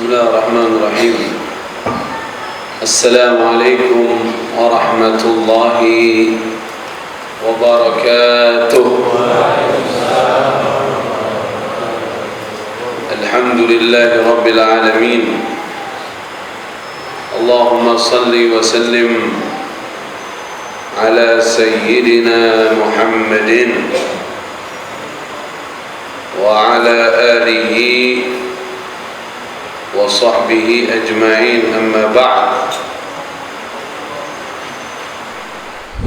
بسم الله الرحمن الرحيم. السلام عليكم ورحمة الله وبركاته. الحمد لله رب العالمين. اللهم صل وسلم على سيدنا محمد وعلى آله وصحبه أجمعين. أما بعد،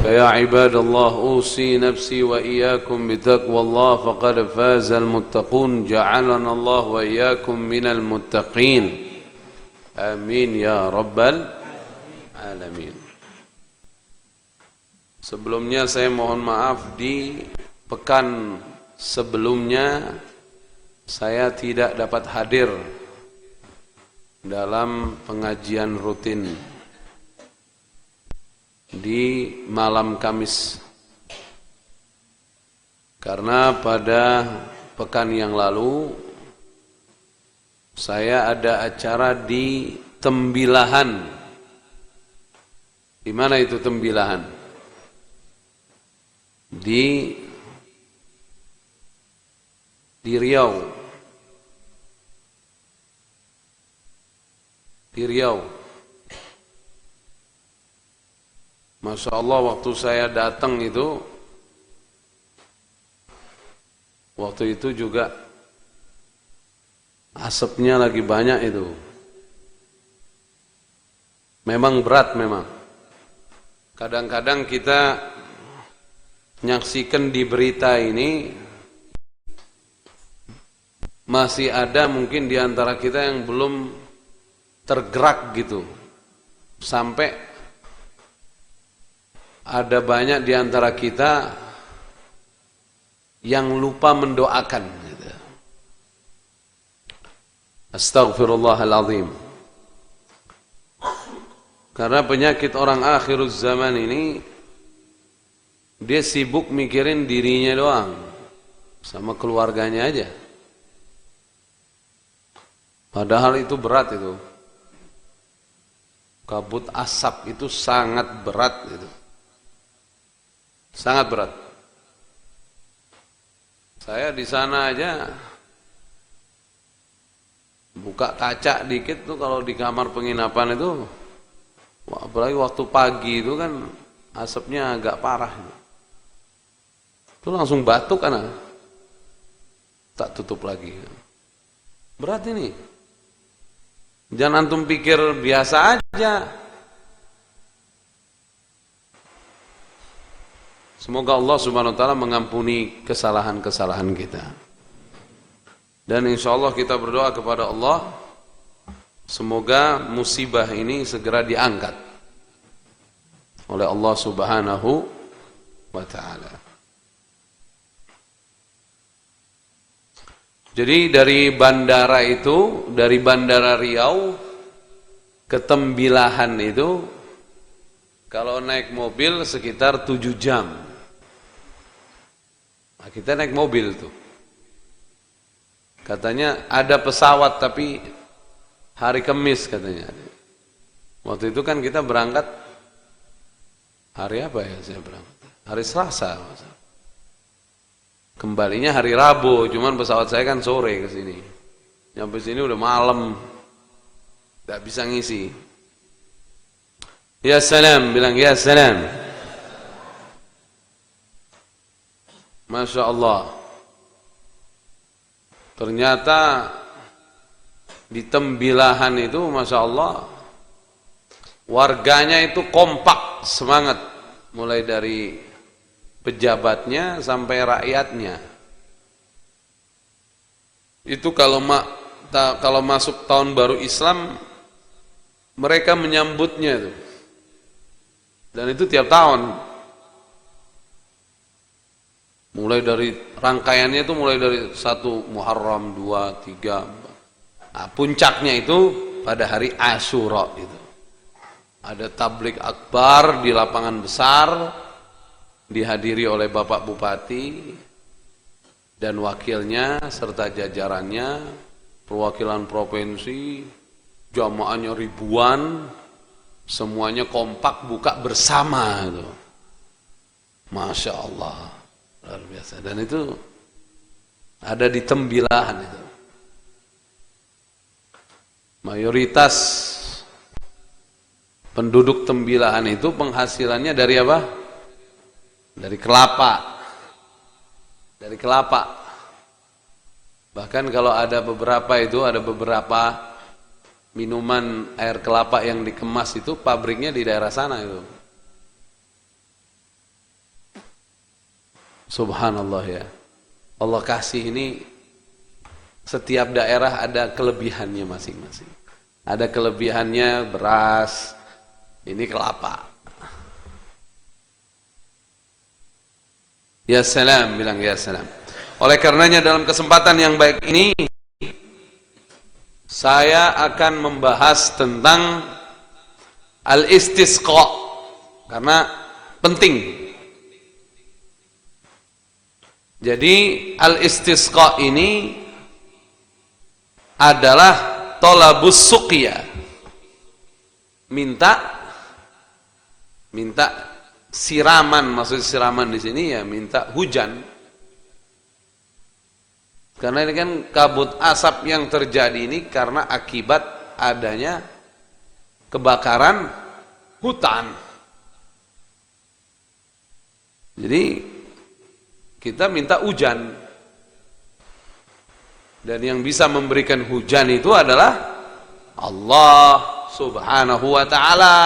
فيا عباد الله، أوصي نفسي وإياكم بتقوى الله فقد فاز المتقون. جعلنا الله وإياكم من المتقين. آمين يا رب العالمين. Sebelumnya saya mohon maaf, di pekan sebelumnya saya tidak dapat hadir dalam pengajian rutin di malam Kamis, karena pada pekan yang lalu saya ada acara di Tembilahan. Di mana itu Tembilahan? Di Riau. Di Riau. Masya Allah, waktu saya datang itu, waktu itu juga asapnya lagi banyak itu. Memang berat memang. Kadang-kadang kita menyaksikan di berita ini, masih ada mungkin di antara kita yang belum tergerak gitu, sampai ada banyak di antara kita yang lupa mendoakan gitu. Astaghfirullahaladzim. Karena penyakit orang akhiruz zaman ini, dia sibuk mikirin dirinya doang sama keluarganya aja, padahal itu berat itu. Kabut asap itu sangat berat itu. Sangat berat. Saya di sana aja buka kaca dikit tuh kalau di kamar penginapan itu, apalagi waktu pagi itu kan asapnya agak parah. Itu langsung batuk kan. Tak tutup lagi. Berat ini. Jangan antum pikir biasa aja. Semoga Allah Subhanahu wa taala mengampuni kesalahan-kesalahan kita. Dan insyaallah kita berdoa kepada Allah, semoga musibah ini segera diangkat oleh Allah Subhanahu wa taala. Jadi dari bandara itu, dari Bandara Riau ke Tembilahan itu, kalau naik mobil sekitar 7 jam. Nah, kita naik mobil tuh. Katanya ada pesawat tapi hari Kamis katanya. Waktu itu kan kita berangkat hari apa ya saya berangkat? Hari Selasa. Kembalinya hari Rabu, cuman pesawat saya kan sore ke sini. Nyampe sini udah malam. Enggak bisa ngisi. Ya salam, bilang ya salam. Masya Allah. Ternyata di Tembilahan itu, Masya Allah, warganya itu kompak, semangat. Mulai dari pejabatnya sampai rakyatnya. Itu kalau masuk tahun baru Islam, mereka menyambutnya itu. Dan itu tiap tahun. Mulai dari rangkaiannya itu mulai dari 1 Muharram, 2, 3. Nah, puncaknya itu pada hari Asyura itu. Ada tablik akbar di lapangan besar, dihadiri oleh Bapak Bupati dan wakilnya serta jajarannya, perwakilan provinsi, jamaahnya ribuan, semuanya kompak buka bersama itu. Masya Allah, luar biasa. Dan itu ada di Tembilahan itu. Mayoritas penduduk Tembilahan itu penghasilannya dari apa? Dari kelapa. Dari kelapa. Bahkan kalau ada beberapa minuman air kelapa yang dikemas itu pabriknya di daerah sana itu. Subhanallah ya. Allah kasih ini, setiap daerah ada kelebihannya masing-masing. Ada kelebihannya beras, ini kelapa. Ya salam, bilang ya salam. Oleh karenanya dalam kesempatan yang baik ini, saya akan membahas tentang al-istisqa, karena penting. Jadi al-istisqa ini adalah tolabus suqya, minta siraman. Maksud siraman di sini ya minta hujan, karena ini kan kabut asap yang terjadi ini karena akibat adanya kebakaran hutan. Jadi kita minta hujan, dan yang bisa memberikan hujan itu adalah Allah Subhanahu wa ta'ala.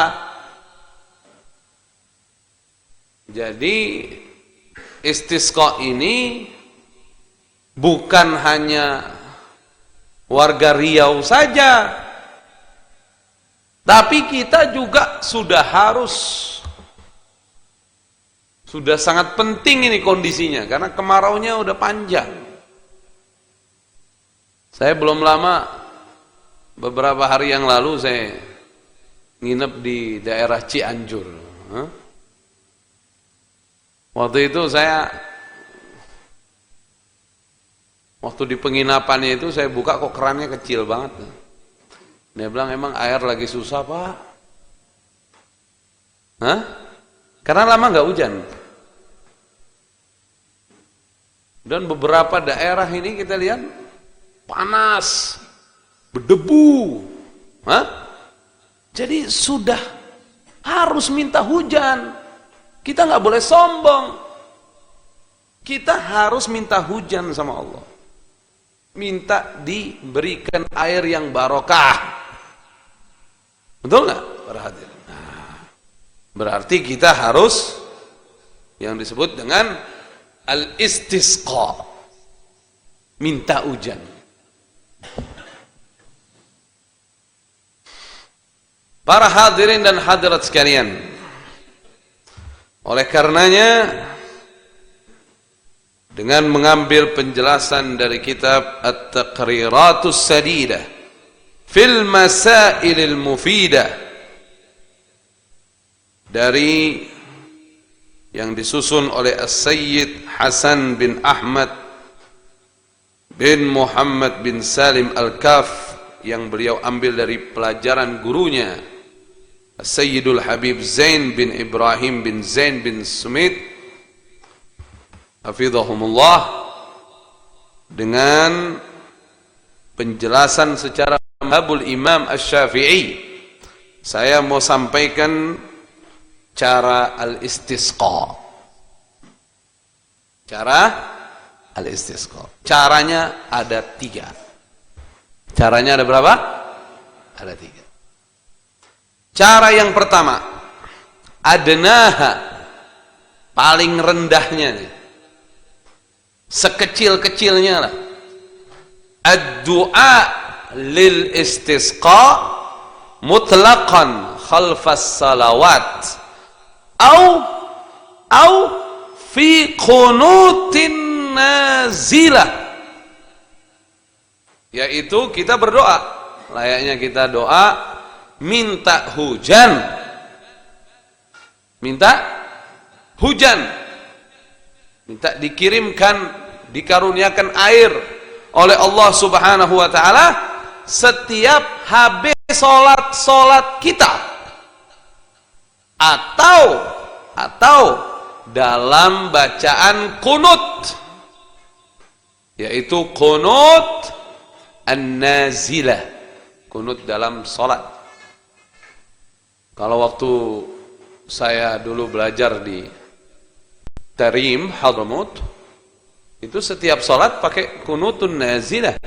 Jadi istisqa ini bukan hanya warga Riau saja, tapi kita juga sudah sangat penting ini kondisinya, karena kemaraunya udah panjang. Saya belum lama, beberapa hari yang lalu saya nginep di daerah Cianjur. Waktu itu waktu di penginapannya itu saya buka, kok kerannya kecil banget. Dia bilang, emang air lagi susah Pak? Karena lama nggak hujan. Dan beberapa daerah ini kita lihat panas, berdebu. Jadi sudah harus minta hujan. Kita nggak boleh sombong. Kita harus minta hujan sama Allah. Minta diberikan air yang barokah. Betul nggak para hadirin? Berarti kita harus yang disebut dengan al-istisqa, minta hujan. Para hadirin dan hadirat sekalian, oleh karenanya dengan mengambil penjelasan dari kitab At-Taqriratus Sadidah fil Masailil Mufidah dari yang disusun oleh As-Sayyid Hasan bin Ahmad bin Muhammad bin Salim Al-Kaf, yang beliau ambil dari pelajaran gurunya As-Sayyidul Habib Zain bin Ibrahim bin Zain bin Sumit hafizahumullah, dengan penjelasan secara mazhabul Imam Asy-Syafi'i. Saya mau sampaikan cara al-istisqa. Cara al-istisqa. Caranya ada 3. Caranya ada berapa? Ada 3. Cara yang pertama, adnaha, paling rendahnya nih, sekecil-kecilnya lah, ad-du'a lil istisqa mutlaqan khalfas salawat au fi qunutin nazilah, yaitu kita berdoa layaknya kita doa minta hujan, minta dikirimkan, dikaruniakan air oleh Allah Subhanahu wa ta'ala setiap habis solat kita, atau dalam bacaan kunut, yaitu kunut an-nazilah, kunut dalam solat. Kalau waktu saya dulu belajar di Tarim Hadramut, itu setiap solat pakai kunutun nazilah.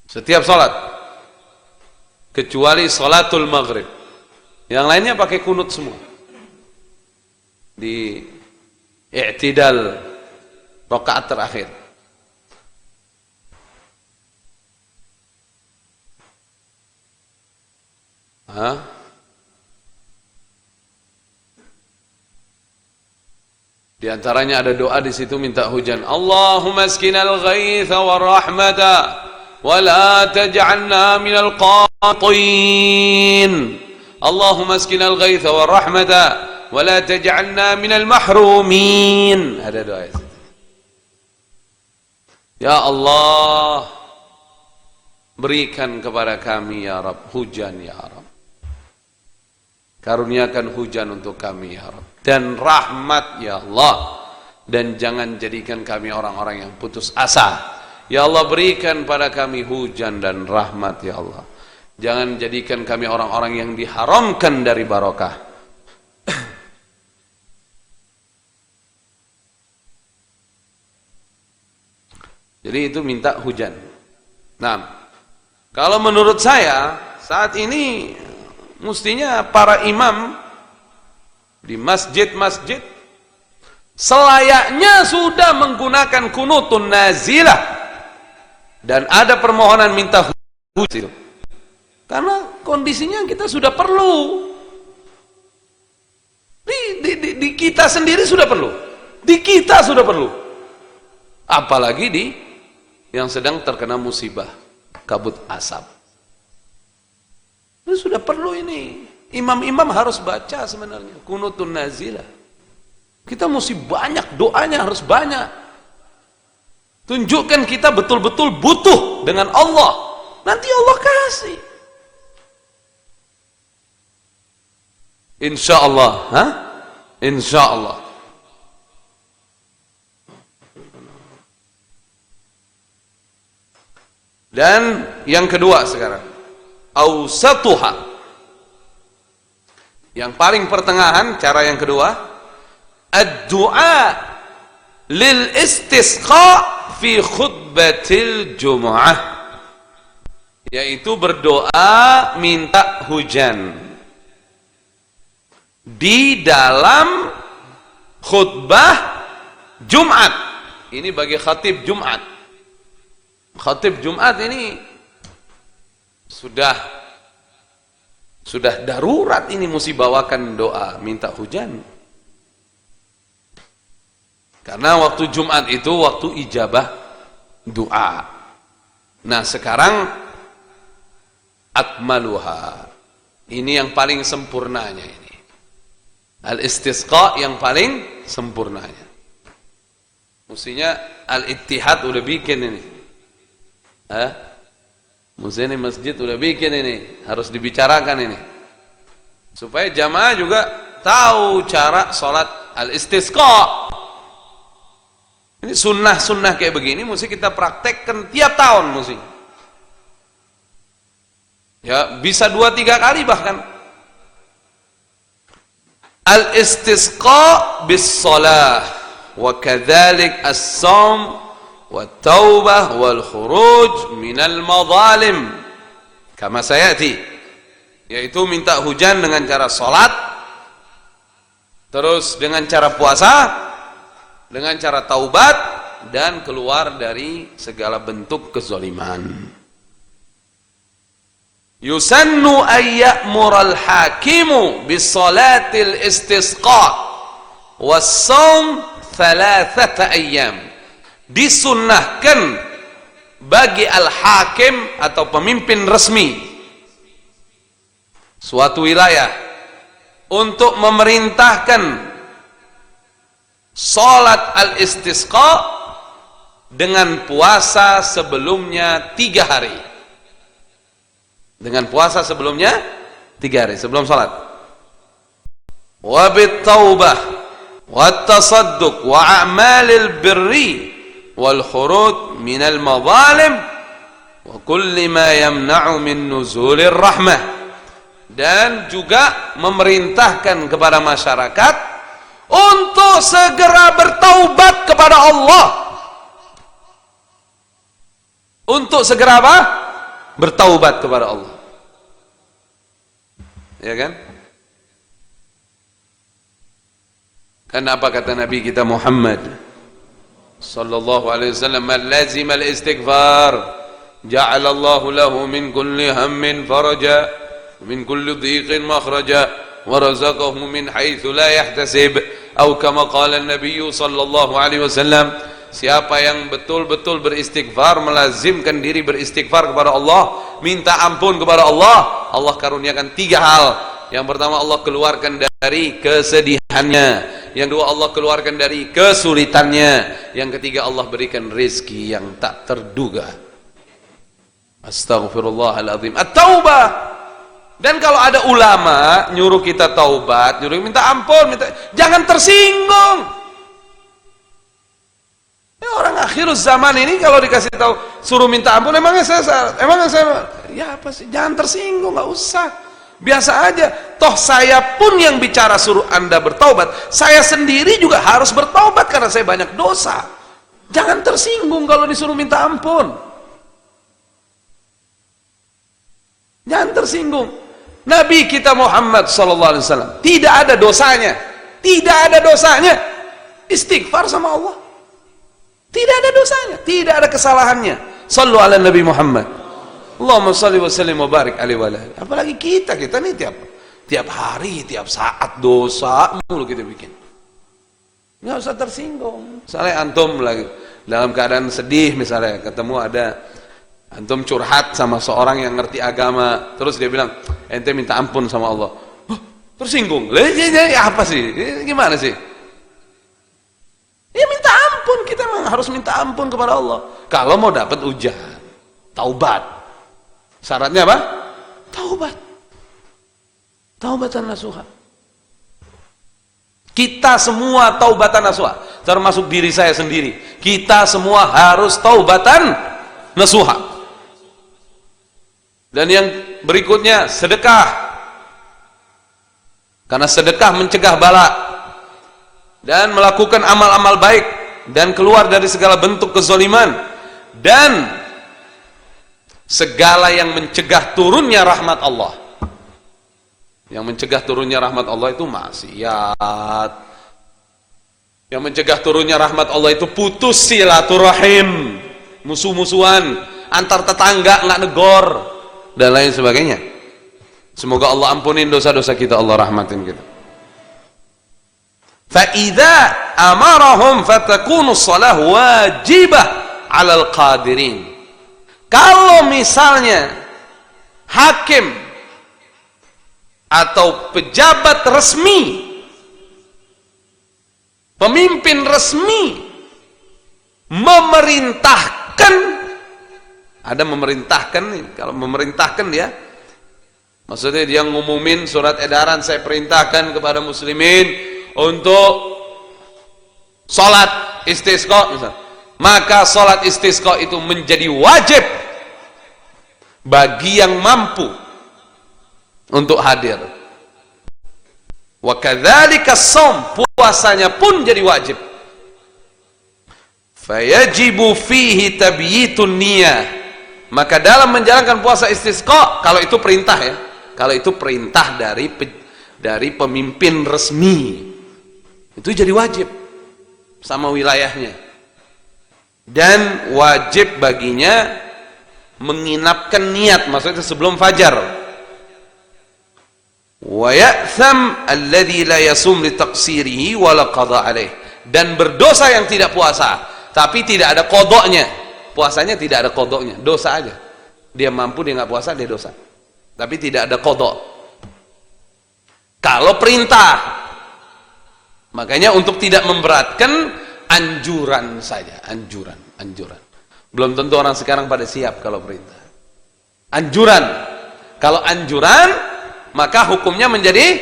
Setiap solat, kecuali solatul maghrib, yang lainnya pakai kunut semua. Di i'tidal rakaat terakhir. Di antaranya ada doa di situ minta hujan. Allahumma askinal ghaitha war rahmata wa la taj'alna minal qatin. Allahumma askinal ghaitha war rahmata wa la taj'alna minal mahrumin. Ada doa itu. Ya Allah, berikan kepada kami ya Rabb hujan ya Rabb. Karuniakan hujan untuk kami ya Rabb, dan rahmat ya Allah, dan jangan jadikan kami orang-orang yang putus asa. Ya Allah, berikan pada kami hujan dan rahmat ya Allah. Jangan jadikan kami orang-orang yang diharamkan dari barokah. Jadi itu minta hujan. Nah, kalau menurut saya saat ini mestinya para imam di masjid-masjid selayaknya sudah menggunakan kunutun nazilah, dan ada permohonan minta hujan, karena kondisinya kita sudah perlu. Di kita sendiri sudah perlu, di kita sudah perlu, apalagi di yang sedang terkena musibah kabut asap. Ini sudah perlu ini. Imam-imam harus baca sebenarnya kunutun nazilah. Kita mesti banyak doanya, harus banyak. Tunjukkan kita betul-betul butuh dengan Allah. Nanti Allah kasih. Insya Allah, Insya Allah. Dan yang kedua sekarang, awsatuha, yang paling pertengahan, cara yang kedua, ad-du'a lil istisqa fi khutbatil jumu'ah, yaitu berdoa minta hujan di dalam khutbah Jumat. Ini bagi khatib Jumat. Khatib Jumat ini sudah darurat, ini mesti bawakan doa minta hujan. Karena waktu Jumat itu waktu ijabah doa. Nah, sekarang akmaluha, ini yang paling sempurnanya ini. Al-istisqa yang paling sempurnanya. Mestinya al-ittihad udah bikin ini. Mesti ini masjid udah bikin ini, harus dibicarakan ini, supaya jamaah juga tahu cara sholat al-istisqa. Ini sunnah-sunnah kayak begini mesti kita praktekkan tiap tahun, mesti. Ya, bisa 2-3 kali bahkan. Al-istisqa bis-shalah wa kadzalik as-shaum wat-taubah wal-khuruj minal madzalim kama sayati, yaitu minta hujan dengan cara salat, terus dengan cara puasa, dengan cara taubat, dan keluar dari segala bentuk kezaliman. Yusannu ay ya'mural hakimu bis-salatil istisqa was-shaum 3 ayyam. Disunnahkan bagi al-hakim atau pemimpin resmi suatu wilayah untuk memerintahkan salat al-istisqa dengan puasa sebelumnya 3 hari. Dengan puasa sebelumnya 3 hari sebelum salat. Wa bit-taubah wat tasadduq wa a'malil birri wal khurud minal madzalim wa kulli ma yamna'u min nuzulir rahmah. Dan juga memerintahkan kepada masyarakat untuk segera bertaubat kepada Allah. Untuk segera apa? Bertaubat kepada Allah. Ya kan? Karena apa kata Nabi kita Muhammad sallallahu alaihi wasallam, "Man lazima al-istighfar, ja'ala Allahu lahu min kulli hammin faraja, min kulli dhiqin makhraja, wa razaqahu min haitsu la yahtasib." Atau kama qala an-nabiy sallallahu alaihi wasallam, siapa yang betul-betul beristighfar, melazimkan diri beristighfar kepada Allah, minta ampun kepada Allah, Allah karuniakan 3 hal. Yang pertama, Allah keluarkan dari kesedihannya. Yang kedua, Allah keluarkan dari kesulitannya. Yang ketiga, Allah berikan rezeki yang tak terduga. Astaghfirullahaladzim. At-taubah. Dan kalau ada ulama nyuruh kita taubat, nyuruh minta ampun, jangan tersinggung. Orang akhir zaman ini kalau dikasih tahu suruh minta ampun, emangnya saya ya apa sih? Jangan tersinggung, nggak usah. Biasa aja. Toh saya pun yang bicara suruh Anda bertaubat, saya sendiri juga harus bertaubat karena saya banyak dosa. Jangan tersinggung kalau disuruh minta ampun. Jangan tersinggung. Nabi kita Muhammad sallallahu alaihi wasallam tidak ada dosanya. Tidak ada dosanya. Istighfar sama Allah. Tidak ada dosanya, tidak ada kesalahannya. Sallu ala Nabi Muhammad. Allahumma salli wa sallim wa barik alaihi wa alihi. Apalagi kita nih tiap hari, tiap saat dosa mulu kita bikin. Enggak usah tersinggung. Misalnya antum lagi dalam keadaan sedih, misalnya ketemu ada antum curhat sama seorang yang ngerti agama, terus dia bilang, ente minta ampun sama Allah. Tersinggung. Apa sih? Gimana sih? Ya minta ampun, kita memang harus minta ampun kepada Allah. Kalau mau dapat ujian, taubat. Syaratnya apa? Taubat. Taubatan nasuha. Kita semua taubatan nasuha, termasuk diri saya sendiri. Kita semua harus taubatan nasuha. Dan yang berikutnya sedekah. Karena sedekah mencegah bala. Dan melakukan amal-amal baik. Dan keluar dari segala bentuk kezaliman. Dan segala yang mencegah turunnya rahmat Allah. Yang mencegah turunnya rahmat Allah itu maksiat. Yang mencegah turunnya rahmat Allah itu putus silaturahim. Musuh-musuhan. Antar tetangga nggak negor. Dan lain sebagainya. Semoga Allah ampunin dosa-dosa kita, Allah rahmatin kita. فَإِذَا أَمَرَهُمْ فَتَكُونُ الصَّلَاةُ وَاجِبَةً عَلَى الْقَادِرِينَ. Kalau misalnya hakim atau pejabat resmi, pemimpin resmi memerintahkan, ada memerintahkan nih, kalau memerintahkan dia maksudnya dia ngumumin surat edaran, saya perintahkan kepada muslimin untuk sholat istisqa misalnya. Maka sholat istisqa itu menjadi wajib bagi yang mampu untuk hadir. Wa kadzalika shaum, puasanya pun jadi wajib. Fayajibu fihi tabyitun niyah. Maka dalam menjalankan puasa istisqa, kalau itu perintah ya, kalau itu perintah dari pemimpin resmi, itu jadi wajib sama wilayahnya. Dan wajib baginya menginapkan niat, maksudnya sebelum fajar. Wa ya'tham alladhi la yasum li taqsirihi wa la qada alaih. Dan berdosa yang tidak puasa, tapi tidak ada kodoknya. Puasanya tidak ada kodoknya, dosa aja. Dia mampu, dia nggak puasa, dia dosa. Tapi tidak ada kodok. Kalau perintah, makanya untuk tidak memberatkan, anjuran saja, anjuran. anjuran. Belum tentu orang sekarang pada siap kalau perintah. Anjuran. Kalau anjuran, maka hukumnya menjadi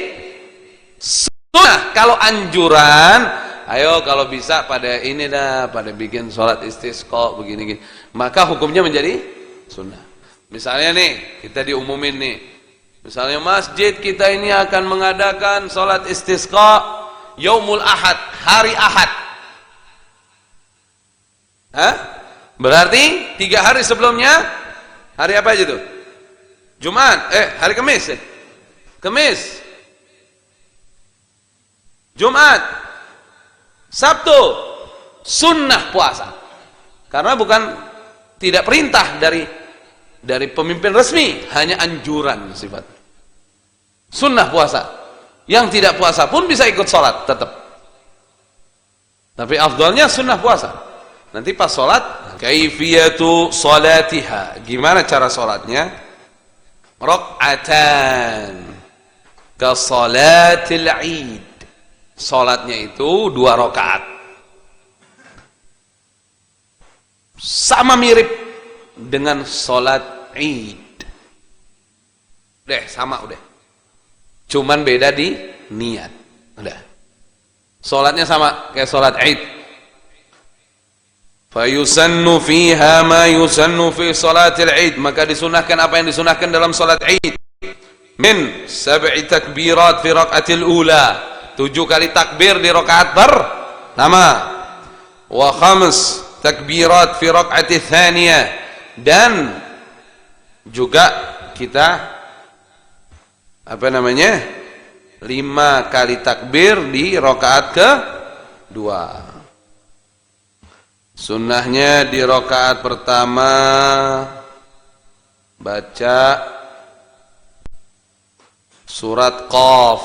sunnah. Kalau anjuran, ayo kalau bisa pada ini dah, pada bikin sholat istisqa begini-gini, maka hukumnya menjadi sunnah. Misalnya nih, kita diumumin nih, misalnya masjid kita ini akan mengadakan sholat istisqa Yaumul Ahad, hari Ahad. Hah? Berarti 3 hari sebelumnya, hari apa aja tuh? Jumat, hari Kamis. Kamis, Jumat, Sabtu, sunnah puasa. Karena bukan tidak perintah dari pemimpin resmi, hanya anjuran sifat. Sunnah puasa. Yang tidak puasa pun bisa ikut sholat tetap. Tapi afdalnya sunnah puasa. Nanti pas sholat, kaifiyatu sholatiha. Gimana cara sholatnya? Rok'atan ka sholatil id. Sholatnya itu 2 rakaat. Sama mirip dengan sholat id. Udah, sama udah. Cuman beda di niat. Udah. Sholatnya sama kayak sholat id. Fayusannu fiha ma yusannu fi sholatil id. Maka disunahkan apa yang disunahkan dalam sholat id. Min 7 takbirat fi raqatil ula. 7 kali takbir di rakaat pertama. Wa 5 takbirat fi raqatil thaniyah. Dan juga kita 5 kali takbir di rakaat kedua. Sunnahnya di rakaat pertama baca surat Qaf.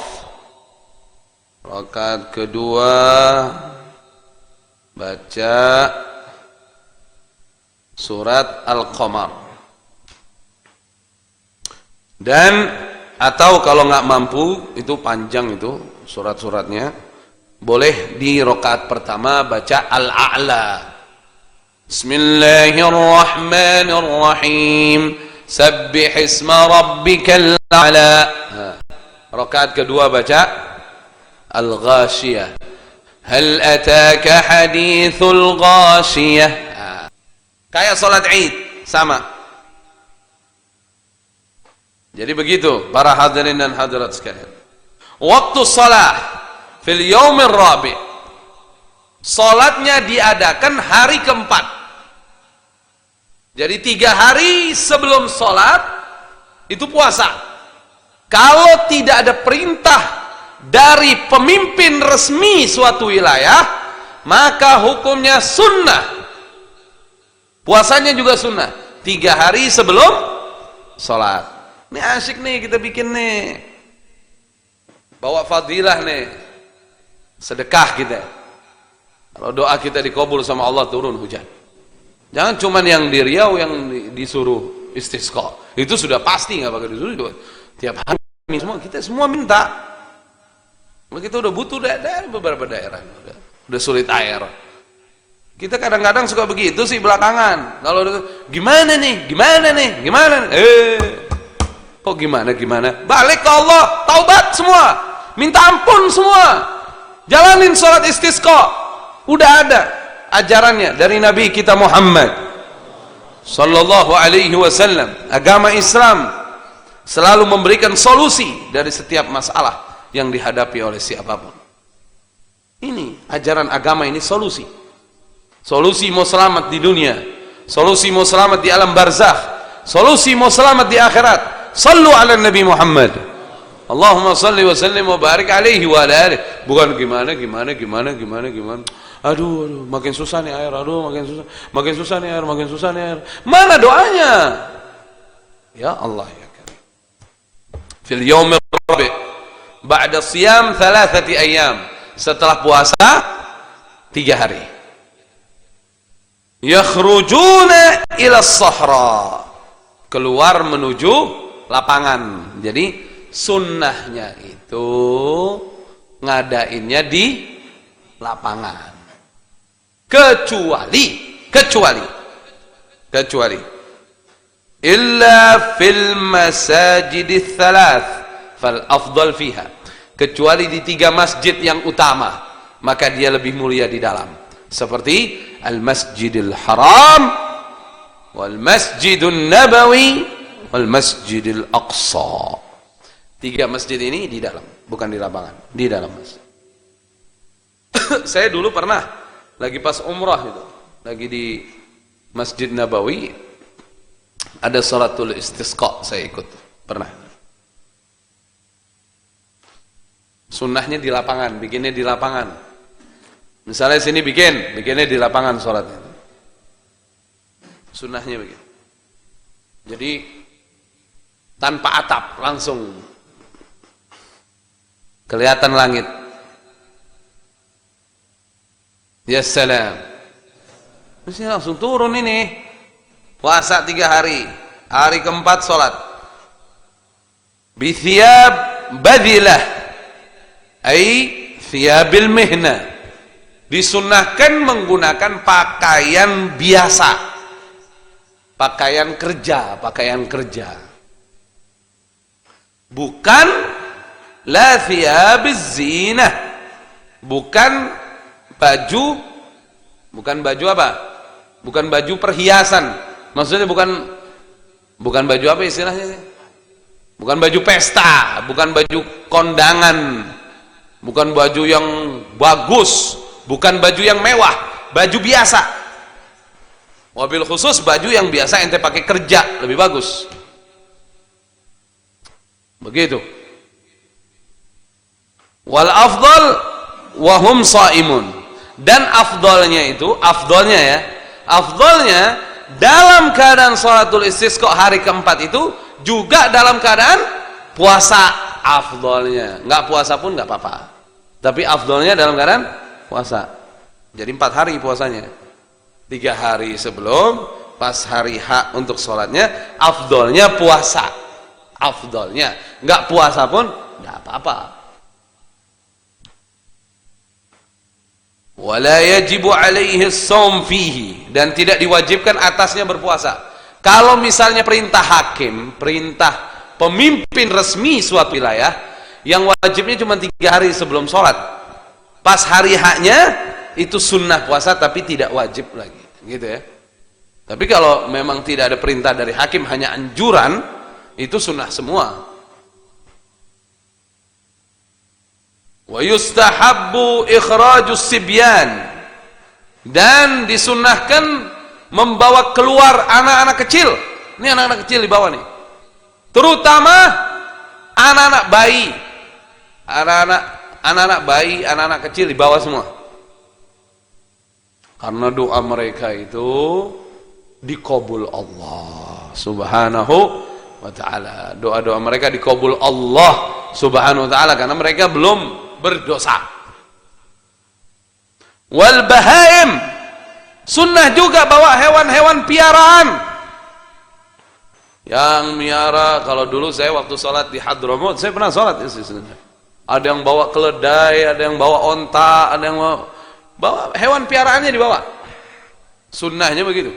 Rakaat kedua baca surat Al-Qamar. Dan atau kalau nggak mampu, itu panjang itu surat-suratnya, boleh di rakaat pertama baca Al-A'la. Bismillahirrahmanirrahim. Sabbih isma rabbikal a'la. Rakaat kedua baca Al-Ghashiyah. Hal ataka hadithul ghashiyah. Kayak salat Id, sama. Jadi begitu para hadirin dan hadirat sekalian. Waktu salat fil yaumir rabi'. Salatnya diadakan hari keempat. Jadi 3 hari sebelum salat itu puasa. Kalau tidak ada perintah dari pemimpin resmi suatu wilayah, maka hukumnya sunnah. Puasanya juga sunnah. 3 hari sebelum salat. Ini asyik nih kita bikin nih. Bawa fadilah nih. Sedekah kita. Kalau doa kita dikabul sama Allah, turun hujan. Jangan cuman yang di Riau yang disuruh istisqa. Itu sudah pasti nggak pakai disuruh juga. Tiap hari kita semua minta. Kita udah butuh beberapa daerah. Udah sulit air. Kita kadang-kadang suka begitu sih belakangan. Kalau gimana nih? Kok gimana? Balik ke Allah, taubat semua, minta ampun semua, jalanin sholat istisqa. Udah ada ajarannya dari Nabi kita Muhammad sallallahu alaihi wasallam. Agama Islam selalu memberikan solusi dari setiap masalah yang dihadapi oleh siapapun. Ini ajaran agama, ini solusi. Solusi mau selamat di dunia, solusi mau selamat di alam barzakh, solusi mau selamat di akhirat. Sallu ala Nabi Muhammad. Allahumma salli wa sallim wa barik alaihi wa ala alihi. Bukan gimana. Aduh, makin susah nih air. Makin susah nih air. Mana doanya? Ya Allah ya Karim. Fil yaumir rabi' ba'da siyam 3 ayyam. Setelah puasa 3 hari. Yakhrujuna ila as-sahra. Keluar menuju lapangan. Jadi sunnahnya itu ngadainnya di lapangan. Kecuali kecuali illa fil masajidits thalath fal afdal fiha, kecuali di 3 masjid yang utama, maka dia lebih mulia di dalam, seperti al masjidil haram wal masjidun nabawi wal masjidil aqsa. 3 masjid ini di dalam, bukan di lapangan, di dalam masjid. Saya dulu pernah lagi pas umrah itu, lagi di Masjid Nabawi, ada salatul istisqa, saya ikut pernah. Sunnahnya di lapangan, bikinnya di lapangan. Misalnya sini bikinnya di lapangan salatnya. Sunnahnya begini. Jadi tanpa atap, langsung kelihatan langit. Ya salam. Mesti langsung turun ini. Puasa 3 hari. Hari keempat sholat. Bithiyab badilah. Ay thiyabil mihna. Disunnahkan menggunakan pakaian biasa. Pakaian kerja. Bukan la thiyabiz zinah. Bukan baju apa? Bukan baju perhiasan. Maksudnya bukan baju apa istilahnya? Bukan baju pesta, bukan baju kondangan, bukan baju yang bagus, bukan baju yang mewah, baju biasa. Wabil khusus baju yang biasa ente pakai kerja lebih bagus. Begitu. Wal afdal wahum shaimun. Dan afdolnya dalam keadaan sholatul istisqa hari keempat itu juga dalam keadaan puasa. Afdolnya, nggak puasa pun nggak apa-apa, tapi afdolnya dalam keadaan puasa. Jadi 4 hari puasanya, 3 hari sebelum, pas hari H untuk sholatnya, afdolnya puasa. Afdolnya, nggak puasa pun nggak apa-apa. Wala yajibu alaihi shaum fihi, dan tidak diwajibkan atasnya berpuasa. Kalau misalnya perintah hakim, perintah pemimpin resmi suatu wilayah, yang wajibnya cuma 3 hari sebelum sholat, pas hari haknya itu sunnah puasa tapi tidak wajib lagi, gitu ya. Tapi kalau memang tidak ada perintah dari hakim, hanya anjuran, itu sunnah semua. Wa yustahabbu ikhrajus sibyan, dan disunnahkan membawa keluar anak-anak kecil. Ini anak-anak kecil di bawah nih, terutama anak-anak bayi, anak-anak bayi, anak-anak kecil di bawah semua, karena doa mereka itu dikabul Allah subhanahu wa ta'ala. Doa-doa mereka dikabul Allah subhanahu wa ta'ala karena mereka belum berdosa. Wal bahaim, sunnah juga bawa hewan-hewan piaraan. Yang miara, kalau dulu saya waktu sholat di Hadramut, saya pernah sholat ya, ada yang bawa keledai, ada yang bawa onta, ada yang bawa hewan piaraannya dibawa. Sunnahnya begitu.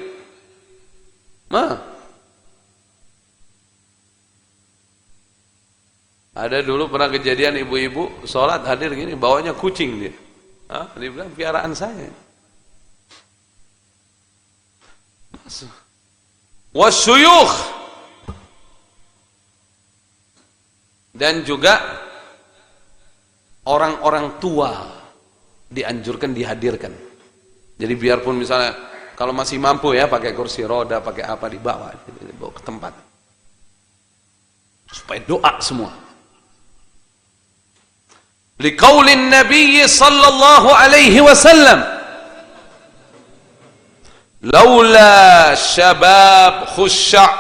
Ada dulu pernah kejadian ibu-ibu sholat hadir gini, bawanya kucing dia. Dia bilang piaraan saya. Wasyuyukh, dan juga orang-orang tua dianjurkan dihadirkan. Jadi biarpun misalnya kalau masih mampu ya pakai kursi roda, pakai apa, dibawa ke tempat supaya doa semua. Liqaulin Nabi sallallahu alaihi wasallam, laula syabab khusya'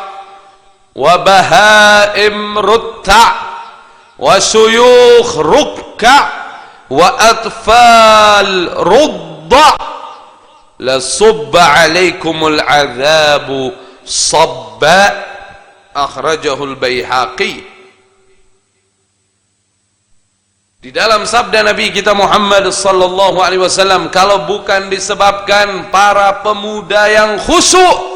wa bahaim rutta' wa syuyukh rukka' wa atfal rudda' la subba alaikumul adzabu sabba. Akhrajahul Baihaqi. Di dalam sabda Nabi kita Muhammad sallallahu alaihi wasallam, kalau bukan disebabkan para pemuda yang khusyuk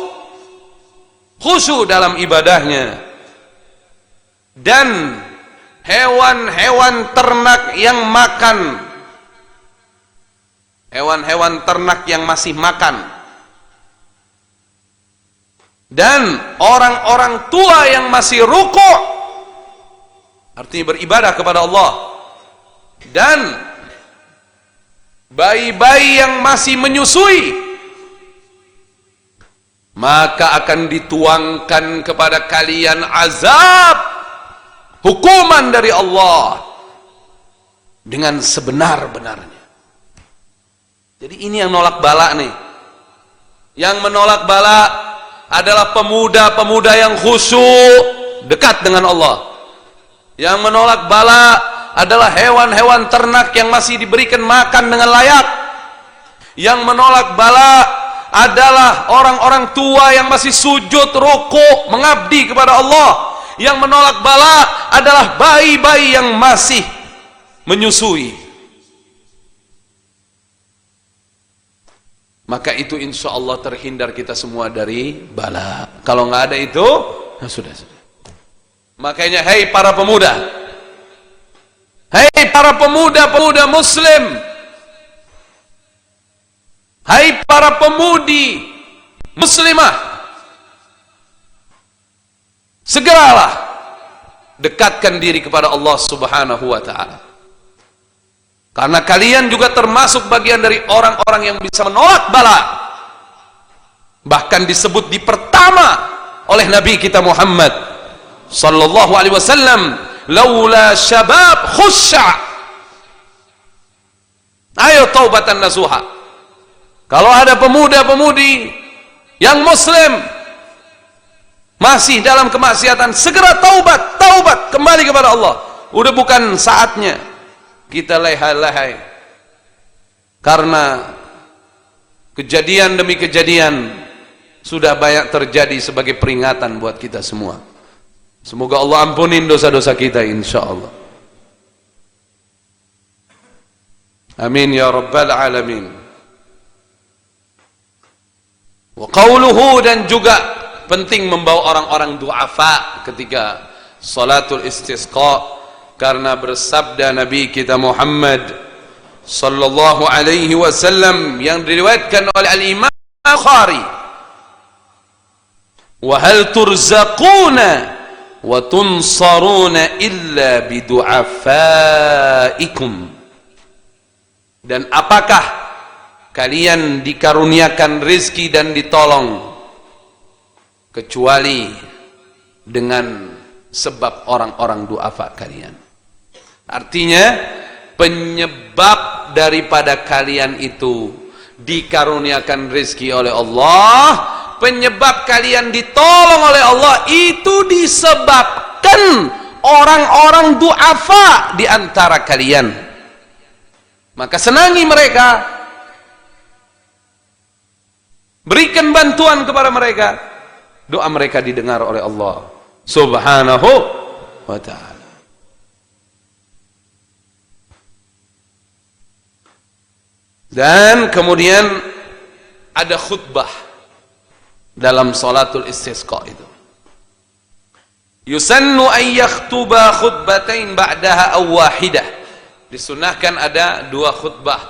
dalam ibadahnya, dan hewan-hewan ternak yang makan, hewan-hewan ternak yang masih makan, dan orang-orang tua yang masih rukuk, artinya beribadah kepada Allah, dan bayi-bayi yang masih menyusui, maka akan dituangkan kepada kalian azab, hukuman dari Allah dengan sebenar-benarnya. Jadi ini yang nolak bala nih. Yang menolak bala adalah pemuda-pemuda yang khusyuk dekat dengan Allah. Yang menolak bala adalah hewan-hewan ternak yang masih diberikan makan dengan layak. Yang menolak bala adalah orang-orang tua yang masih sujud, rukuk, mengabdi kepada Allah. Yang menolak bala adalah bayi-bayi yang masih menyusui. Maka itu insya Allah terhindar kita semua dari bala. Kalau nggak ada itu, nah sudah. Makanya, hei para pemuda, hei para pemuda-pemuda muslim, hei para pemudi muslimah, segeralah dekatkan diri kepada Allah Subhanahu wa ta'ala. Karena kalian juga termasuk bagian dari orang-orang yang bisa menolak bala. Bahkan disebut di pertama oleh Nabi kita Muhammad sallallahu alaihi wasallam, laula syabab khusya. Ayo taubatan nasuha. Kalau ada pemuda-pemudi yang muslim masih dalam kemaksiatan, segera taubat kembali kepada Allah. Udah bukan saatnya kita lehai-lehai, karena kejadian demi kejadian sudah banyak terjadi sebagai peringatan buat kita semua. Semoga Allah ampunin dosa-dosa kita insyaallah. Amin ya rabbal alamin. Wa qawluhu, dan juga penting membawa orang-orang du'afa ketika salatul istisqa, karena bersabda Nabi kita Muhammad sallallahu alaihi wasallam yang diriwayatkan oleh al-Imam Bukhari, wa hal turzaquna wa tunsaruna illa bidu'afaikum, dan apakah kalian dikaruniakan rizki dan ditolong kecuali dengan sebab orang-orang du'afa kalian. Artinya penyebab daripada kalian itu dikaruniakan rezeki oleh Allah, penyebab kalian ditolong oleh Allah itu disebabkan orang-orang du'afa di antara kalian. Maka senangi mereka, berikan bantuan kepada mereka, doa mereka didengar oleh Allah Subhanahu wa ta'ala. Dan kemudian ada khutbah dalam salatul istisqa itu. Yusannu an yakhtuba khutbatain ba'daha aw wahidah. Disunahkan ada 2 khutbah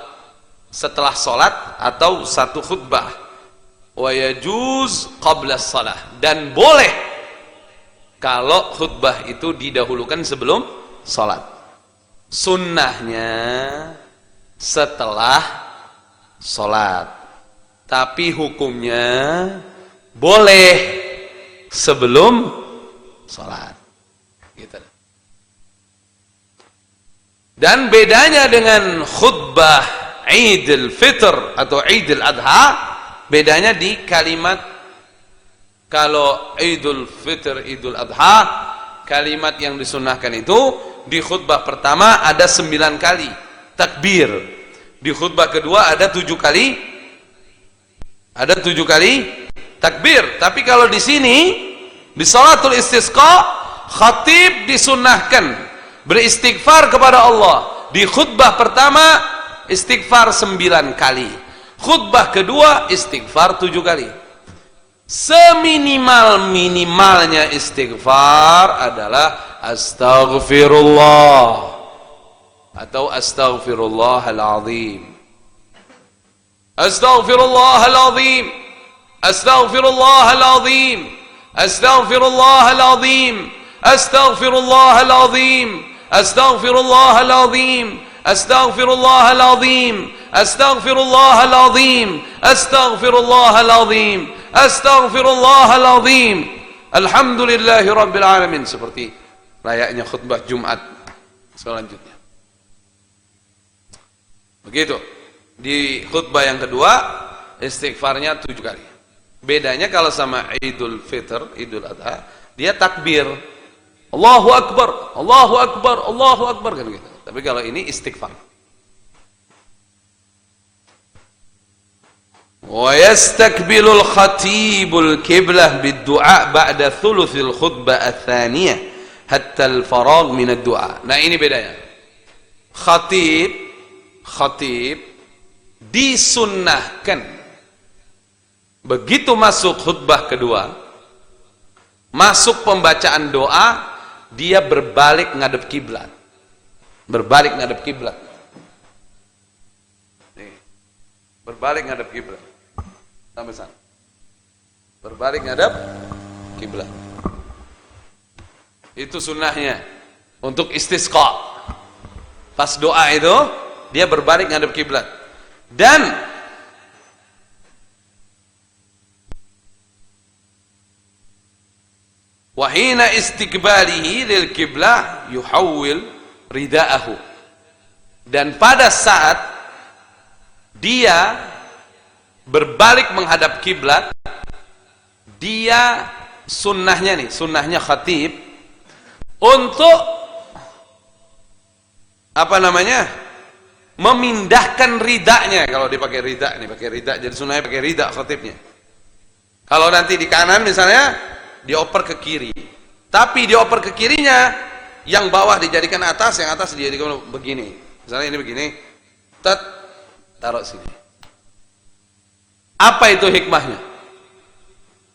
setelah salat atau 1 khutbah. Wa yajuz qabla shalah, dan boleh kalau khutbah itu didahulukan sebelum salat. Sunnahnya setelah salat, tapi hukumnya boleh sebelum salat gitu. Dan bedanya dengan khutbah Idul Fitr atau Idul Adha, bedanya di kalimat. Kalau Idul Fitr, Idul Adha, kalimat yang disunahkan itu di khutbah pertama ada 9 kali takbir, di khutbah kedua ada 7 kali takbir. Tapi kalau di sini di salatul istisqa, khatib disunahkan beristighfar kepada Allah di khutbah pertama istighfar 9 kali, khutbah kedua istighfar 7 kali. Seminimal-minimalnya istighfar adalah astaghfirullah atau astaghfirullahalazim. Astaghfirullahalazim, astaghfirullahalazim, astaghfirullahalazim, astaghfirullahalazim, astaghfirullahalazim, astaghfirullahalazim, astaghfirullahalazim, astaghfirullahalazim, astaghfirullahalazim, alhamdulillahi rabbil alamin. Seperti layaknya khutbah Jumat selanjutnya. Begitu. Di khutbah yang kedua istighfarnya 7 kali. Bedanya kalau sama Idul Fitr, Idul Adha, dia takbir, Allahu Akbar, Allahu Akbar, Allahu Akbar kan gitu. Tapi kalau ini istighfar. Wa yastakbilul khatibul qiblah bid-du'a ba'da thuluthil khutbah ats-tsaniyah hatta al-faragh min ad-du'a. Nah, ini bedanya. Khatib disunnahkan begitu masuk khutbah kedua, masuk pembacaan doa, dia berbalik ngadep kiblat. Berbalik ngadep kiblat. Nih. Berbalik ngadep kiblat. Sampai sana. Berbalik ngadep kiblat. Itu sunnahnya untuk istisqa. Pas doa itu dia berbalik ngadep kiblat. Dan wahina istiqbalihi lil qiblah yuhawwil ridaahu. Dan pada saat dia berbalik menghadap kiblat, dia sunnahnya nih, sunnahnya khatib untuk apa namanya? Memindahkan ridanya. Kalau dipakai rida nih, pakai rida, jadi sunnahnya pakai rida khatibnya. Kalau nanti di kanan misalnya dioper ke kiri, tapi dioper ke kirinya, yang bawah dijadikan atas, yang atas dijadikan begini. Misalnya ini begini, taruh sini. Apa itu hikmahnya?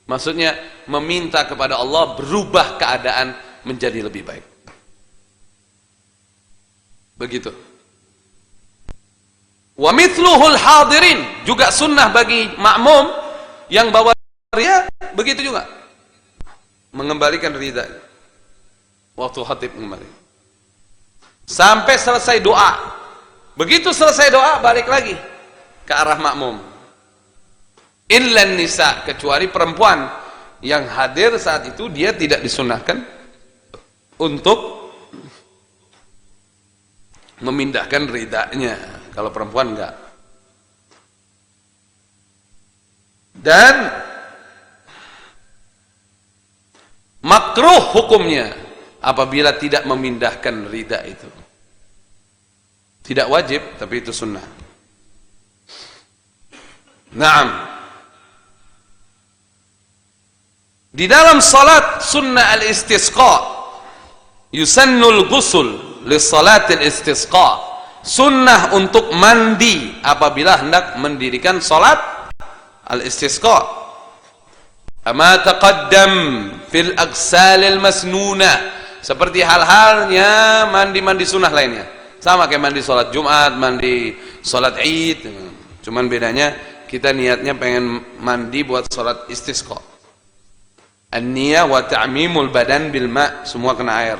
Maksudnya meminta kepada Allah berubah keadaan menjadi lebih baik. Begitu. Wa mithluhul hadirin, juga sunnah bagi makmum yang bawa ria, begitu juga. Mengembalikan ridha waktu khatib kembali sampai selesai doa. Begitu selesai doa balik lagi ke arah makmum. Illan nisa, kecuali perempuan yang hadir saat itu, dia tidak disunnahkan untuk memindahkan ridanya. Kalau perempuan enggak. Dan makruh hukumnya apabila tidak memindahkan ridha itu. Tidak wajib, tapi itu sunnah. Naam. Di dalam salat sunnah al-istisqa, yusannul ghusl li salatil istisqa. Sunnah untuk mandi apabila hendak mendirikan salat al-istisqa. Ama taqaddam fil agsalil masnuna, seperti hal-halnya mandi-mandi sunnah lainnya. Sama kayak mandi salat Jumat, mandi salat Id. Cuman bedanya kita niatnya pengen mandi buat salat istisqa. An-niyah wa ta'mimul badan bil ma', semua kena air.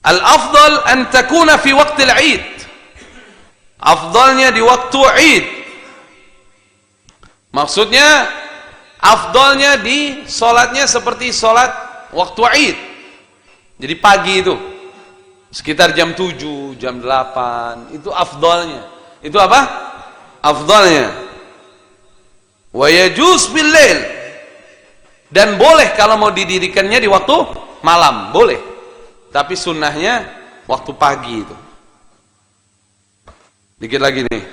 Al-afdal an takuna fi waqtil Id. Afdalnya di waktu Id. Maksudnya afdalnya di salatnya seperti salat waktu Id. Jadi pagi itu sekitar jam 7, jam 8, itu afdalnya. Itu apa? Afdalnya. Wa yajuz bil lail. Dan boleh kalau mau didirikannya di waktu malam, boleh. Tapi sunnahnya waktu pagi itu. Dikit lagi nih.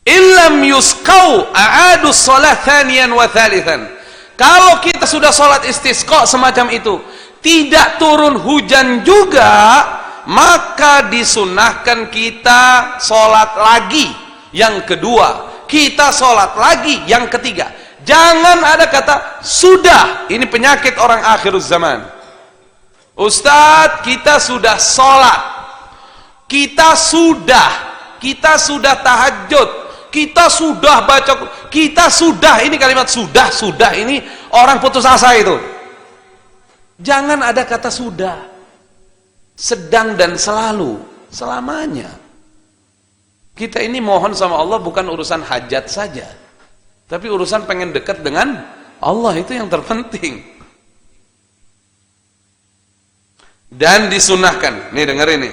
Illam yusqau a'adu shalah thaniyan wa thalithan. Kalau kita sudah salat istisqa semacam itu, tidak turun hujan juga, maka disunahkan kita sholat lagi yang kedua, kita sholat lagi yang ketiga. Jangan ada kata sudah. Ini penyakit orang akhir zaman. Ustadz, kita sudah sholat, kita sudah tahajud, kita sudah baca, kita sudah, ini kalimat sudah ini orang putus asa itu. Jangan ada kata sudah, sedang dan selalu, selamanya. Kita ini mohon sama Allah bukan urusan hajat saja, tapi urusan pengen dekat dengan Allah, itu yang terpenting. Dan disunahkan, nih dengar ini,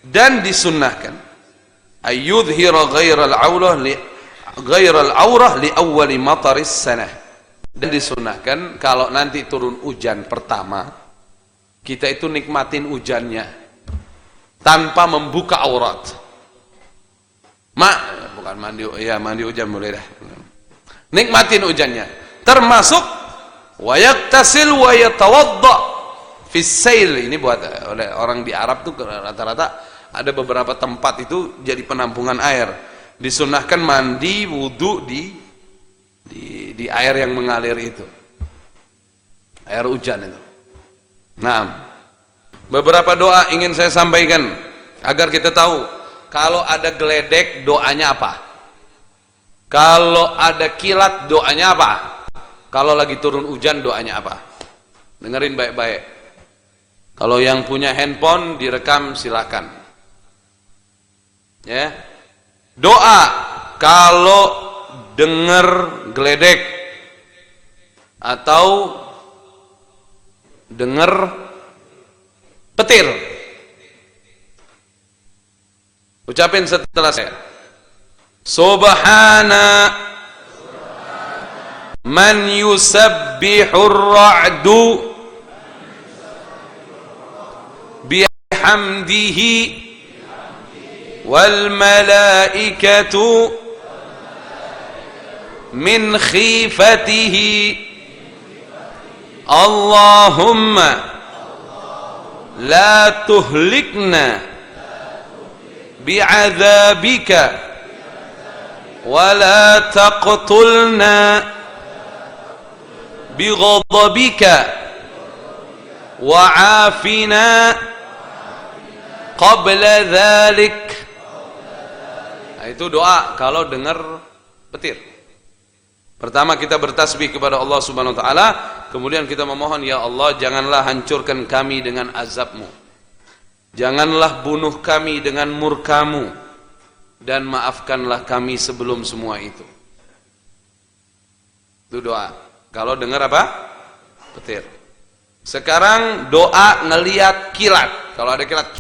dan disunahkan ayyudhira ghairal aurah li awwali mataris sanah. Dan disunahkan kalau nanti turun hujan pertama, kita itu nikmatin hujannya tanpa membuka aurat. Bukan mandi, ya mandi hujan boleh dah. Nikmatin hujannya, termasuk wa yaktasil wa yatawadda fi sail. Ini buat oleh orang di Arab tuh rata-rata ada beberapa tempat itu jadi penampungan air. Disunahkan mandi wudu di air yang mengalir itu, air hujan itu. Nah, beberapa doa ingin saya sampaikan agar kita tahu kalau ada geledek doanya apa, kalau ada kilat doanya apa, kalau lagi turun hujan doanya apa. Dengerin baik-baik. Kalau yang punya handphone direkam silakan. Ya. Doa kalau dengar geledek atau dengar petir, ucapin setelah saya. Subhana man yusabbihur ra'du bihamdihi wal malaikatu min khifatihi. Allahumma la tuhlikna bi'adzabika wa la taqtulna bighadabika wa afina qabla dhalik. Nah, itu doa kalau dengar petir. Pertama kita bertasbih kepada Allah Subhanahu wa taala, kemudian kita memohon, ya Allah, janganlah hancurkan kami dengan azab-Mu. Janganlah bunuh kami dengan murka-Mu, dan maafkanlah kami sebelum semua itu. Itu doa. Kalau dengar apa? Petir. Sekarang doa ngelihat kilat. Kalau ada kilat,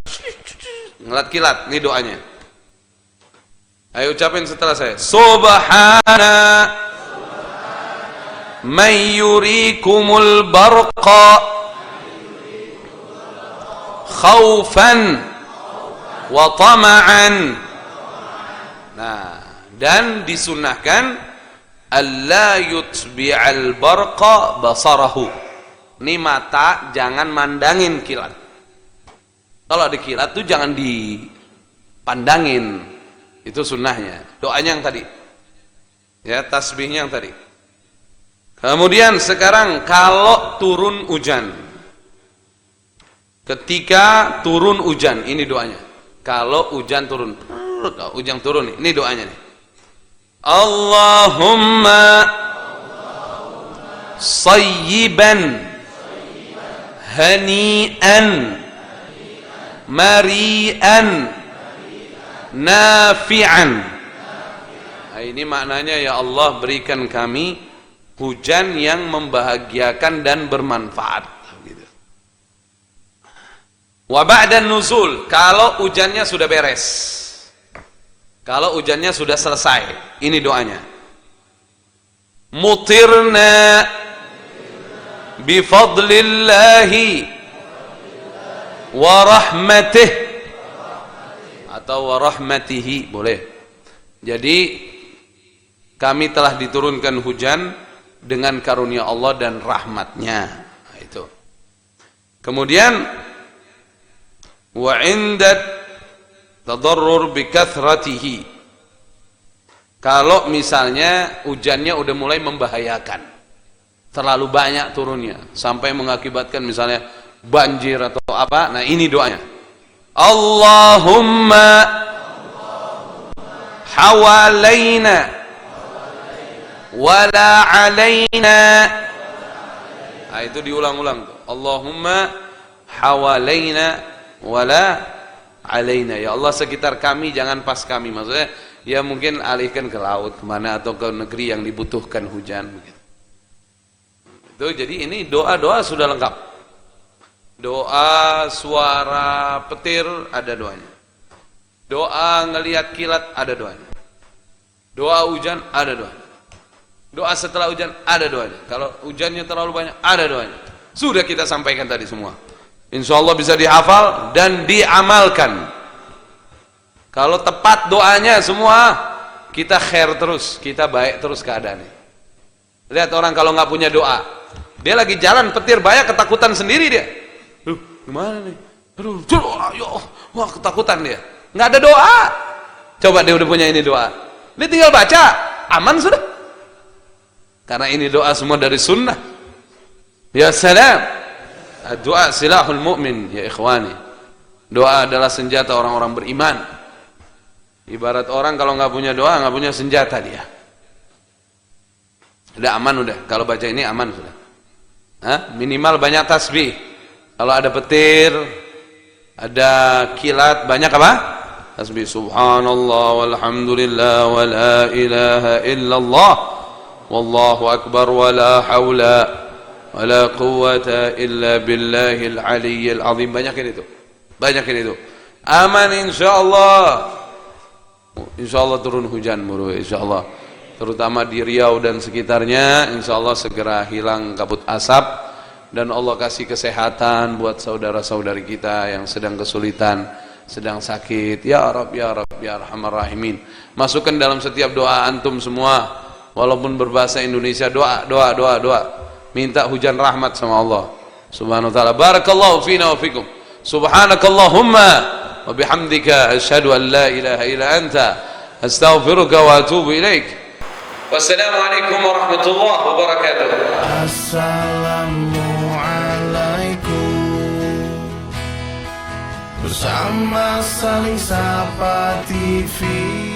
ngelihat kilat, ini doanya. Ayo ucapin setelah saya. Subhana man yurikumul barqa khaufan wa tama'an. Nah, dan disunahkan alla yutbi'al barqa basarahu. Ini mata jangan mandangin kilat. Kalau ada kilat tuh jangan dipandangin. Itu sunnahnya. Doanya yang tadi. Ya, tasbihnya yang tadi. Kemudian sekarang kalau turun hujan, ketika turun hujan, ini doanya. Kalau hujan turun, ini doanya nih. Allahumma sayyiban hani'an mari'an nafi'an. Nah, ini maknanya, ya Allah, berikan kami hujan yang membahagiakan dan bermanfaat gitu. Wa ba'dan nuzul, kalau hujannya sudah beres, kalau hujannya sudah selesai, ini doanya. Mutirna bifadlillahi wa rahmatih, atau wa rahmatihi boleh. Jadi kami telah diturunkan hujan dengan karunia Allah dan rahmatnya. Nah, itu. Kemudian wa 'inda tadarrur bi kathratihi. Kalau misalnya hujannya udah mulai membahayakan, terlalu banyak turunnya sampai mengakibatkan misalnya banjir atau apa, nah ini doanya. Allahumma hawalaina wala alaina. Nah itu diulang-ulang. Allahumma hawalaina wala alaina. Ya Allah, sekitar kami, jangan pas kami. Maksudnya ya mungkin alihkan ke laut kemana atau ke negeri yang dibutuhkan hujan. Itu jadi ini doa-doa sudah lengkap. Doa suara petir ada doanya. Doa ngelihat kilat ada doanya. Doa hujan ada doanya. Doa setelah hujan ada doanya. Kalau hujannya terlalu banyak ada doanya. Sudah kita sampaikan tadi semua. Insya Allah bisa dihafal dan diamalkan. Kalau tepat doanya semua, kita khair terus, kita baik terus keadaannya. Lihat orang kalau nggak punya doa, dia lagi jalan petir banyak ketakutan sendiri dia. Gimana nih? Aduh, wah ketakutan dia. Nggak ada doa. Coba dia udah punya ini doa. Dia tinggal baca, aman sudah. Karena ini doa semua dari sunnah. Ya salam. Doa silahul mu'min ya ikhwani. Doa adalah senjata orang-orang beriman. Ibarat orang kalau nggak punya doa, nggak punya senjata dia. Udah aman udah. Kalau baca ini aman sudah. Hah? Minimal banyak tasbih. Kalau ada petir, ada kilat, banyak apa? Tasbih. Subhanallah walhamdulillah wa la ilaha illallah wallahu akbar wa la hawla wa la quwwata illa billahil aliyyil azim. Banyakin itu. Banyakin itu. Aman insyaallah. InsyaAllah turun hujan muru, InsyaAllah terutama di Riau dan sekitarnya, InsyaAllah segera hilang kabut asap dan Allah kasih kesehatan buat saudara-saudari kita yang sedang kesulitan, sedang sakit. Ya Rabb, ya Rabb, ya Arhamar Rahimin. Masukkan dalam setiap doa antum semua, walaupun berbahasa Indonesia, doa, doa, doa, doa. Minta hujan rahmat sama Allah Subhanahu wa ta'ala. Barakallahu fina wa fikum. Subhanakallahumma wa bihamdika asyhadu an la ilaha illa anta astaghfiruka wa atubu ilaik. Wassalamualaikum warahmatullahi wabarakatuh. Assalamualaikum. Bersama Saling Sapa TV.